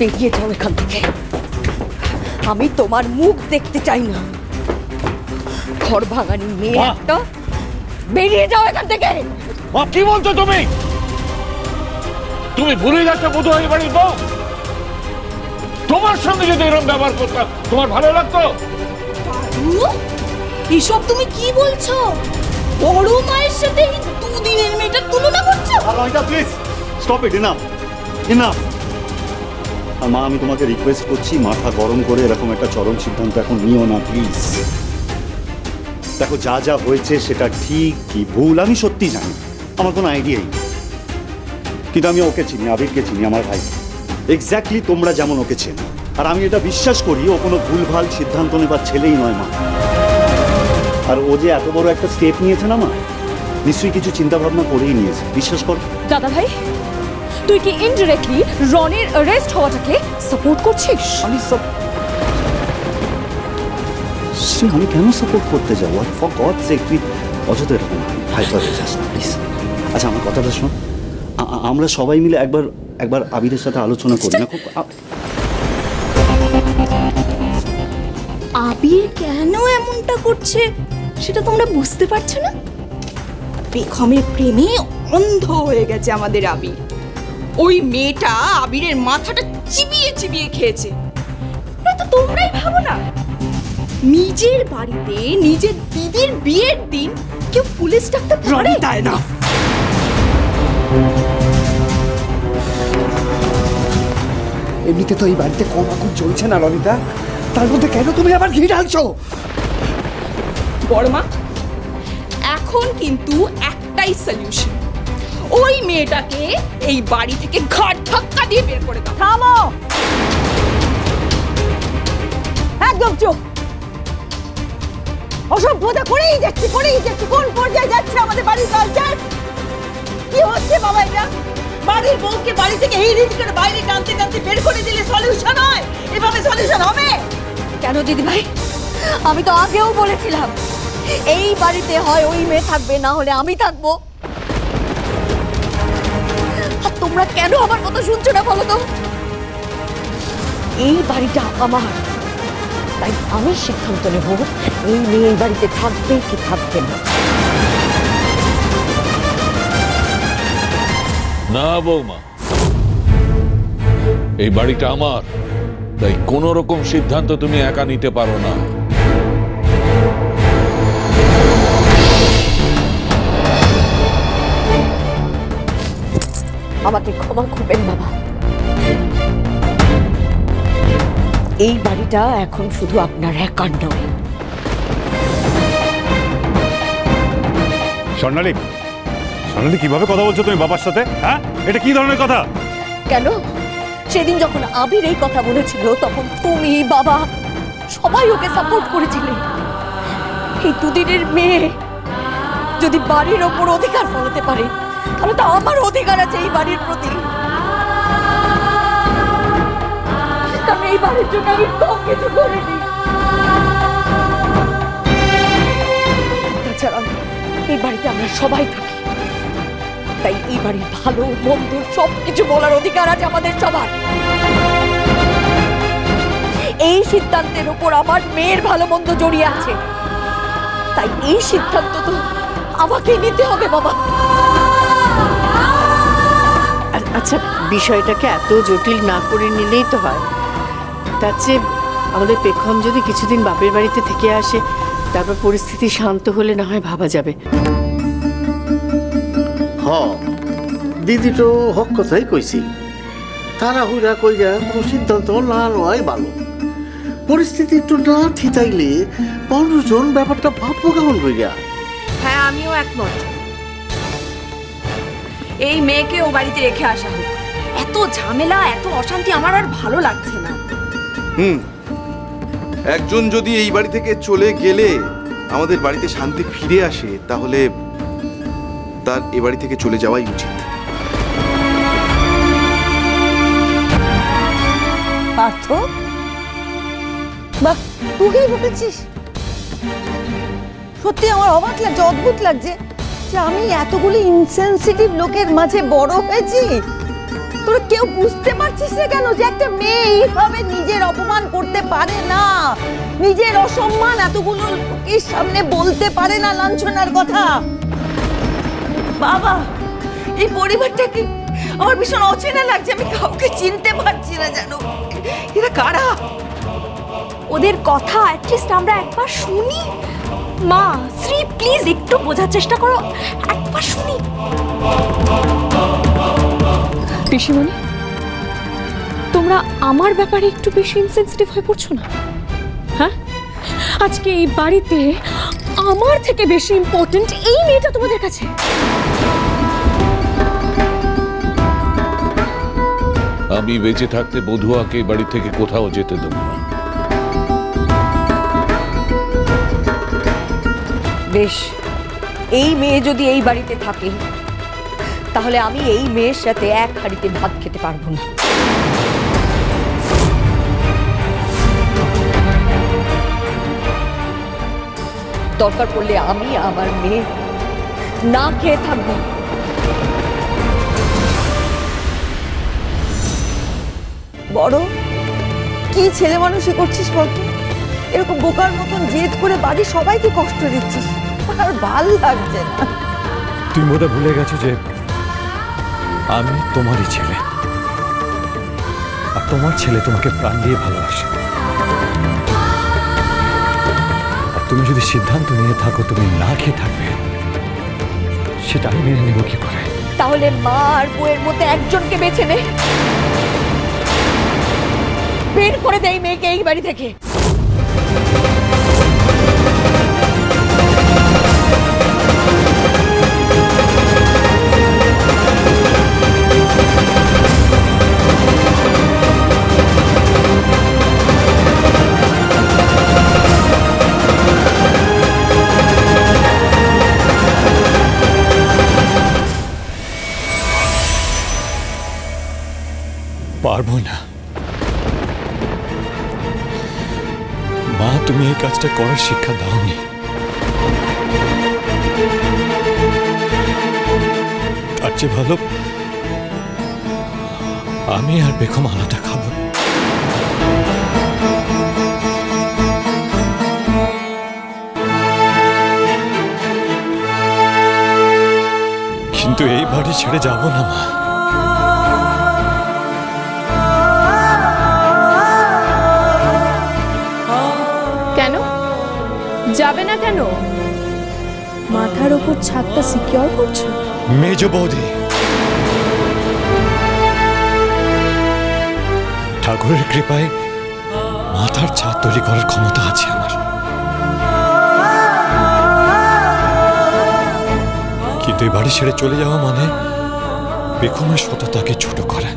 বেরিয়ে যাও এখান থেকে। আমি তোমার মুখ দেখতে চাই না। ঘর ভাঙানি মেয়ে একটা, বেরিয়ে যাও এখান থেকে। কি বলছো তুমি? তুমি ভুলে যাচ্ছ বোধ হয় বাড়ির বউ। তোমার সঙ্গে যদি এরকম ব্যবহার করতাম তোমার ভালো লাগতো? এসব তুমি কি বলছো? বড় মায়ের সাথে এই দুদিনের মেয়েটার তুলনা করছো? Please stop it. Enough enough. আর মা, আমি তোমাকে রিকোয়েস্ট করছি, মাথা গরম করে এরকম একটা চরম সিদ্ধান্ত এখন নিও না প্লিজ। দেখো, যা যা হয়েছে সেটা ঠিক কি ভুল আমি সত্যি জানি, আমার কোনো আইডিয়াই নেই। কিন্তু আমি ওকে চিনি, আবিরকে চিনি, আমার ভাই। এক্স্যাক্টলি তোমরা যেমন ওকে চেনো। আর আমি এটা বিশ্বাস করি ও কোনো ভুলভাল সিদ্ধান্ত নেবার ছেলেই নয় মা। আর ও যে এত বড় একটা স্টেপ নিয়েছে না মা, নিশ্চয়ই কিছু চিন্তা ভাবনা করেই নিয়েছে, বিশ্বাস করো। দাদা ভাই, তুই কি ইনডিরেক্টলি রনির অ্যারেস্ট হওয়াটাকে সাপোর্ট করছিস? আমি কেন সাপোর্ট করতে যাবো? ফর গড সেক, তুই অযথা এরকম হাইপার হয়ে যাস না প্লিজ। আচ্ছা, আমার কথাটা শোন, আমরা সবাই মিলে একবার আবিরের সাথে আলোচনা করি না? খুব আবির কেন এমনটা করছে সেটা তোমরা বুঝতে পারছো না? বেগমের প্রেমে অন্ধ হয়ে গেছে আমাদের আবির। ওই মেয়েটা আবিরের মাথাটা চিবিয়ে চিবিয়ে খেয়েছে। তো তোমরাই ভাবো না, নিজের বাড়িতে নিজের দিদির বিয়ের দিন কেউ পুলিশ ডাকতে পারে? তাই না। এমনিতে তো এই বাড়িতে কম আগুন জ্বলছে না রনিতা, তার মধ্যে কেন তুমি আবার ঘি ঢালছো? বড়মা, এখন কিন্তু একটাই সলিউশন, ওই মেয়েটাকে এই বাড়ি থেকে ঘাট ধাক্কা দিয়ে বের করে দাও। থামো, একদম চুপ। অসভ্যতা করেই যাচ্ছে। কোন পর্যায়ে যাচ্ছে আমাদের বাড়ির কালচার? কি হচ্ছে বাবা এটা? বাড়ির বউকে বাড়ি থেকে হিড়িজ করে বাইরে টানতে টানতে বের করে দিলে সলিউশন হয়? এভাবে সলিউশন হবে কেন দিদি ভাই? আমি তো আগেও বলেছিলাম এই বাড়িতে হয় ওই মেয়ে থাকবে, না হলে আমি থাকবো। আর তোমরা কেন আমার কথা শুনছো না বলো তো? এই বাড়িটা আমার, তাই আমি সিদ্ধান্ত নেব এই মেয়ে এই বাড়িতে থাকবে কি থাকবে না। না বৌমা, এই বাড়িটা আমার, তাই কোন রকম সিদ্ধান্ত তুমি একা নিতে পারো না। আমাকে ক্ষমা করবেন বাবা, এই বাড়িটা এখন শুধু আপনার একার নয়। স্বর্ণালী, কিভাবে কথা বলছো তুমি বাবার সাথে? হ্যাঁ, এটা কি ধরনের কথা? কেন? সেদিন যখন আবির এই কথা বলেছিল তখন তুমি, বাবা, সবাই ওকে সাপোর্ট করেছিলে। এই দুদিনের মেয়ে যদি বাড়ির ওপর অধিকার ফলাতে পারে, তাহলে তো আমার অধিকার আছে এই বাড়ির প্রতি। কারণ এই বাড়ির জন্য আমি কম কিছু করিনি। তাছাড়া এই বাড়িতে আমরা সবাই থাকি, তাই এই বাড়ির ভালো মন্দ সবকিছু বলার অধিকার আছে আমাদের সবার। এই সিদ্ধান্তের উপর আমার মেয়ের ভালো মন্দ জড়িয়ে আছে, তাই এই সিদ্ধান্ত তো আমাকে নিতে হবে বাবা। আচ্ছা, বিষয়টাকে এত জটিল না করে নিলেই তো হয়। তার চেয়ে আমাদের পেখম যদি কিছুদিন বাপের বাড়িতে থেকে আসে, তারপর পরিস্থিতি শান্ত হলে না হয় ভাবা যাবে। দিদি তো হক কথাই কইছি, তাড়াহুড়া কইরা কোনো সিদ্ধান্ত না নেওয়াই ভালো। পরিস্থিতি একটু না ঠিকাইলে মানুষজন ব্যাপারটা ভাববো কেমন কইরা। হ্যাঁ, আমিও একমত। এই মেয়েকে ও বাড়িতে রেখে আসা হোক। এত ঝামেলা, এত অশান্তি আমার আর ভালো লাগছে না। একজন যদি এই বাড়ি থেকে চলে গেলে আমাদের বাড়িতে শান্তি ফিরে আসে, তাহলে তার এ বাড়ি থেকে চলে যাওয়াই উচিত। পার্থ, বাহ, তুই বলেছিস। সত্যি আমার অবাক লাগছে, অদ্ভুত লাগছে যে আমি এতগুলি ইনসেনসিটিভ লোকের মাঝে বড় হয়েছি। তোরা কেউ বুঝতে পারছিস না কেন যে একটা মেয়ে এইভাবে নিজের অপমান করতে পারে না, নিজের অসম্মান এতগুলো লোকের সামনে বলতে পারে না, লাঞ্ছনার কথা। বাবা, এই পরিবারটাকে আমার ভীষণ অচেনা লাগছে, আমি কাউকে চিনতে পারছি না। জানো এরা কারা? ওদের কথা অ্যাটলিস্ট আমরা একবার শুনি। মা, শ্রী, প্লিজ একটু বোঝার চেষ্টা করো, একবার শুনি। পিসিমণি, তোমরা আমার ব্যাপারে একটু বেশি ইনসেনসিটিভ হয়ে পড়ছো না? হ্যাঁ, আজকে এই বাড়িতে আমার থেকে বেশি ইম্পর্টেন্ট এই মেয়েটা তোমাদের কাছে। আমি বেঁচে থাকতে বধুয়াকে বাড়ি থেকে কোথাও যেতে দেব না। বেশ, এই মেয়ে যদি এই বাড়িতে থাকে তাহলে আমি এই মেয়ের সাথে এক হাঁড়িতে ভাত খেতে পারবো না। দরকার পড়লে আমি আমার মেয়ে না খেয়ে থাকবো। বড় কি ছেলে মানুষই করছিস বলতো? এরকম বোকার মতন জেদ করে বাড়ির সবাইকে কষ্ট দিচ্ছিস, আর ভাল লাগছে না। তুমি বোধহয় ভুলে গেছো যে আমি তোমারই ছেলে, আর তোমার ছেলে তোমাকে প্রাণ দিয়ে ভালোবাসে। আর তুমি যদি সিদ্ধান্ত নিয়ে থাকো তুমি না খেয়ে থাকবে, সেটা আমি মেনে নেব কি করে? তাহলে মা আর বউয়ের মধ্যে একজনকে বেছে নে, বের করে দেই মেয়েকে এই বাড়ি থেকে। পারবো না মা, তুমি এই কাজটা করার শিক্ষা দাওনি। তার চেয়ে ভালো আমি আর বেগম আলাদা খাবো। কিন্তু এই বাড়ি ছেড়ে যাব না মা। কেন যাবে না? কেন মাথার উপর ছাদটা সিকিউর করছো? মেজ বৌদি, ঠাকুরের কৃপায় মাথার ছাদ তৈরি করার ক্ষমতা আছে আমার, কিন্তু এই বাড়ি ছেড়ে চলে যাওয়া মানে বেগমের সততাকে ছোট করা।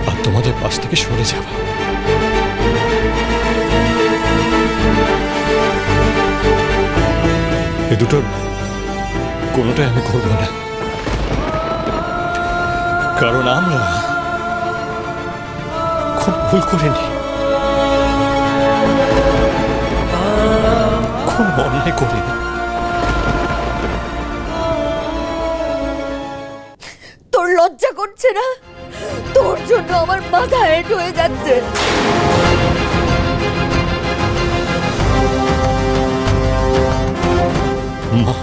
আর তোমাদের পাশ থেকে সরে যাওয়া। এ দুটোর কোনোটাই আমি করব না, কারণ আমরা খুব ভুল করিনি, খুব অন্যায় করিনি। তোর লজ্জা করছে না? তোর জন্য আমার মাথা হেঁট হয়ে যাচ্ছে। মা,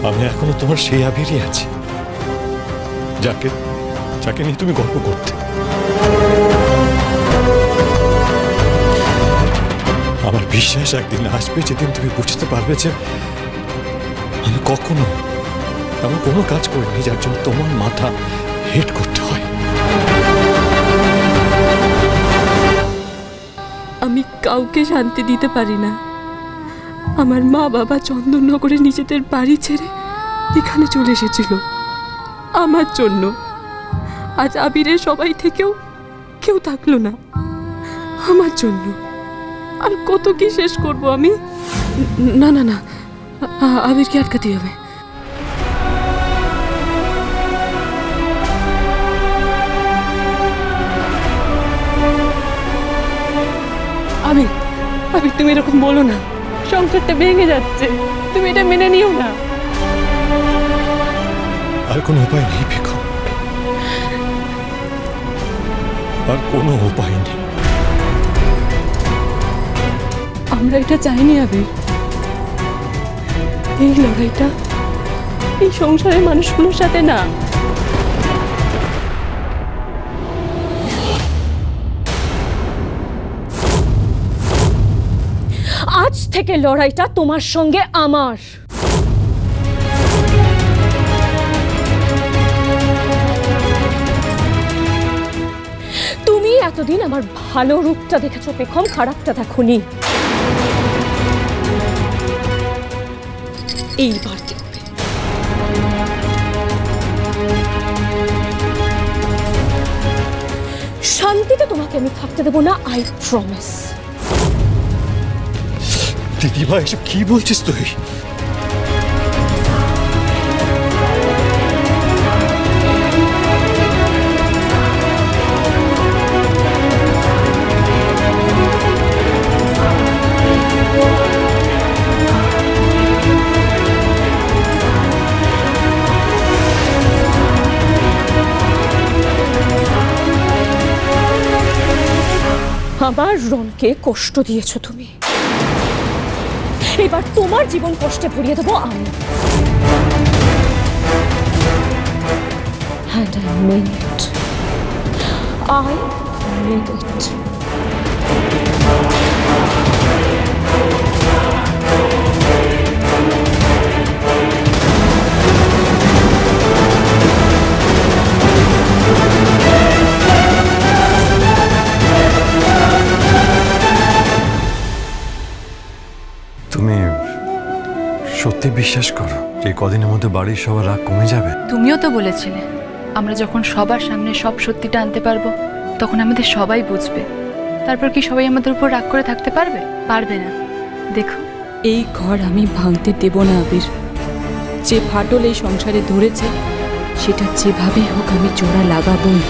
আমি এখনো তোমার সেই আবিরই আছি যাকে যাকে নিয়ে তুমি গল্প করতে। আমার বিশ্বাস একদিন আসবে যেদিন তুমি বুঝতে পারবে যে আমি কখনো এমন কোনো কাজ করিনি যার জন্য তোমার মাথা হেট করতে হয়। আমি কাউকে শান্তি দিতে পারি না। আমার মা বাবা চন্দননগরে নিজেদের বাড়ি ছেড়ে এখানে চলে এসেছিল আমার জন্য। আজ আবিরের সবাই থেকেও কেউ থাকলো না আমার জন্য। আর কত কি শেষ করব আমি? না না না, আবিরকে আটকাতে হবে। আবির, আবির তুমি এরকম বলো না সংসারটা ভেঙে যাচ্ছে, তুমি এটা মেনে নিও না। আর কোনো উপায় নেই বেগম, আর কোনো উপায় নেই। আমরা এটা চাইনি আবির। এই লড়াইটা এই সংসারের মানুষগুলোর সাথে না। আজ থেকে লড়াইটা তোমার সঙ্গে আমার। তুমি এতদিন আমার ভালো রূপটা দেখেছো পেখম, খারাপটা দেখোনি। এইবার দেখবে। শান্তিতে তোমাকে আমি থাকতে দেবো না, আই প্রমিস। দিদিমা এসব কি বলছিস তুই? আমার রনকে কষ্ট দিয়েছো তুমি, এবার তোমার জীবন কষ্টে ভরিয়ে দেবো আমি। And I mean it. I mean it. তুমি সত্যি বিশ্বাস করো এই কদিনের মধ্যে বাড়ির সবার রাগ কমে যাবে? তুমিও তো বলেছিলে আমরা যখন সবার সামনে সব সত্যিটা আনতে পারবো তখন আমাদের সবাই বুঝবে। তারপর কি সবাই আমাদের উপর রাগ করে থাকতে পারবে? পারবে না। দেখো, এই ঘর আমি ভাঙতে দেব না আবির। যে ফাটল এই সংসারে ধরেছে সেটা যেভাবেই হোক আমি জোড়া লাগাবই।